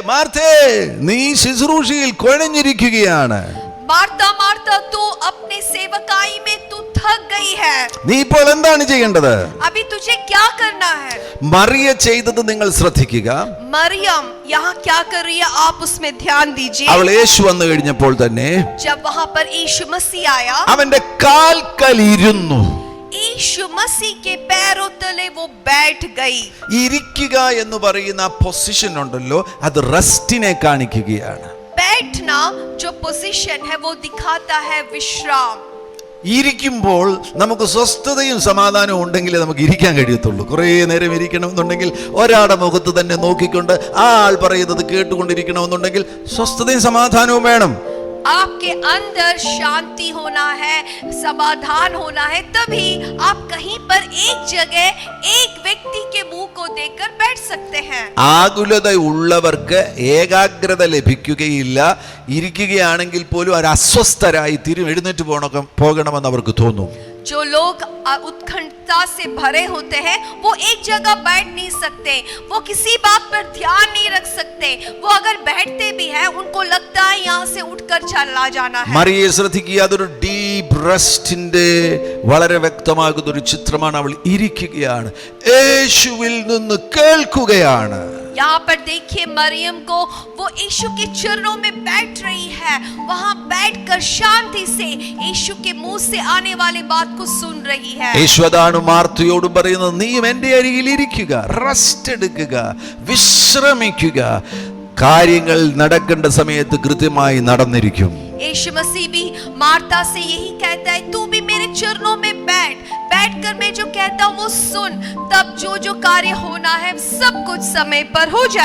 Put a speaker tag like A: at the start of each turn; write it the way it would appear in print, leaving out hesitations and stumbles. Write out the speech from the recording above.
A: മാർത്തേ, നീ ശുശ്രൂഷയിൽ കുഴഞ്ഞിരിക്കുകയാണ്.
B: Marta Marta तू अपने सेवकाई में तू थक गई है.
A: നീ ഇപ്പോൾ എന്താണ് ചെയ്യേണ്ടത്?
B: अभी तुझे क्या करना है?
A: മറിയ ചെയ്തത് നിങ്ങൾ ശ്രദ്ധിക്കുക.
B: मरियम यहाँ क्या कर रही है, आप उसमें ध्यान दीजिए.
A: അവൾ യേശു വന്നു കഴിഞ്ഞപ്പോൾ തന്നെ
B: जब वहाँ पर यीशु मसीह आया,
A: അവന്റെ കാൽക്കൽ ഇരുന്നു.
B: यीशु मसीह के पैरों तले वो बैठ गई.
A: ഇരിക്കുക എന്ന് പറയുന്ന ആ പൊസിഷൻ ഉണ്ടല്ലോ, അത് റെസ്റ്റിനെ കാണിക്കുകയാണ്.
B: बैठना जो पोजीशन है वो दिखाता है विश्राम.
A: ഇരിക്കുമ്പോൾ നമുക്ക് സ്വസ്ഥതയും സമാധാനവും ഉണ്ടെങ്കിലേ നമുക്ക് ഇരിക്കാൻ കഴിയത്തുള്ളൂ. കുറേ നേരം ഇരിക്കണമെന്നുണ്ടെങ്കിൽ ഒരാളുടെ മുഖത്ത് തന്നെ നോക്കിക്കൊണ്ട് ആ ആൾ പറയുന്നത് കേട്ടുകൊണ്ടിരിക്കണമെന്നുണ്ടെങ്കിൽ സ്വസ്ഥതയും സമാധാനവും വേണം.
B: आपके अंदर शांति होना है, समाधान होना है, तभी आप कहीं पर एक जगह एक व्यक्ति के मुंह को देखकर बैठ सकते हैं.
A: ആകുലത ഉള്ളവർക്ക് ഏകാഗ്രത ലഭിക്കുകയില്ല. ഇരിക്കുകയാണെങ്കിൽ പോലും അവർ അസ്വസ്ഥരായി എഴുന്നേറ്റ് പോകണമെന്ന് അവർക്ക് തോന്നും.
B: जो लोग उत्कंठता से भरे होते हैं वो एक जगह बैठ नहीं सकते, वो किसी बात पर ध्यान नहीं रख सकते. वो अगर बैठते भी हैं उनको लगता है यहाँ से उठकर चला जाना है.
A: മറിയെ ശ്രദ്ധിക്കുക, അതൊരു ഡീപ് റെസ്റ്റിന്റെ വളരെ വ്യക്തമാകുന്ന ഒരു ചിത്രമാണ്. അവൾ ഇരിക്കുകയാണ്, യേശുവിൽ നിന്ന് കേൾക്കുകയാണ്.
B: यहाँ पर देखिए मरियम को, वो यीशु के चरणों में बैठ रही है. वहाँ बैठकर शांति से यीशु के मुंह से आने वाली बात को सुन रही है.
A: യേശു അതാണ് മാർത്തയോട് പറയുന്നത്, നീയും എൻ്റെ അരികിൽ ഇരിക്കുക, റെസ്റ്റ് എടുക്കുക, വിശ്രമിക്കുക. കാര്യങ്ങൾ നടക്കേണ്ട സമയത്ത് കൃത്യമായി നടന്നിരിക്കും.
B: यीशु मसीह भी मार्ता से यही कहता है, तू भी मेरे चरणों में बैठकर मैं जो कहता हूँ वो सुन. तब जो कार्य होना है सब कुछ समय पर हो जाए.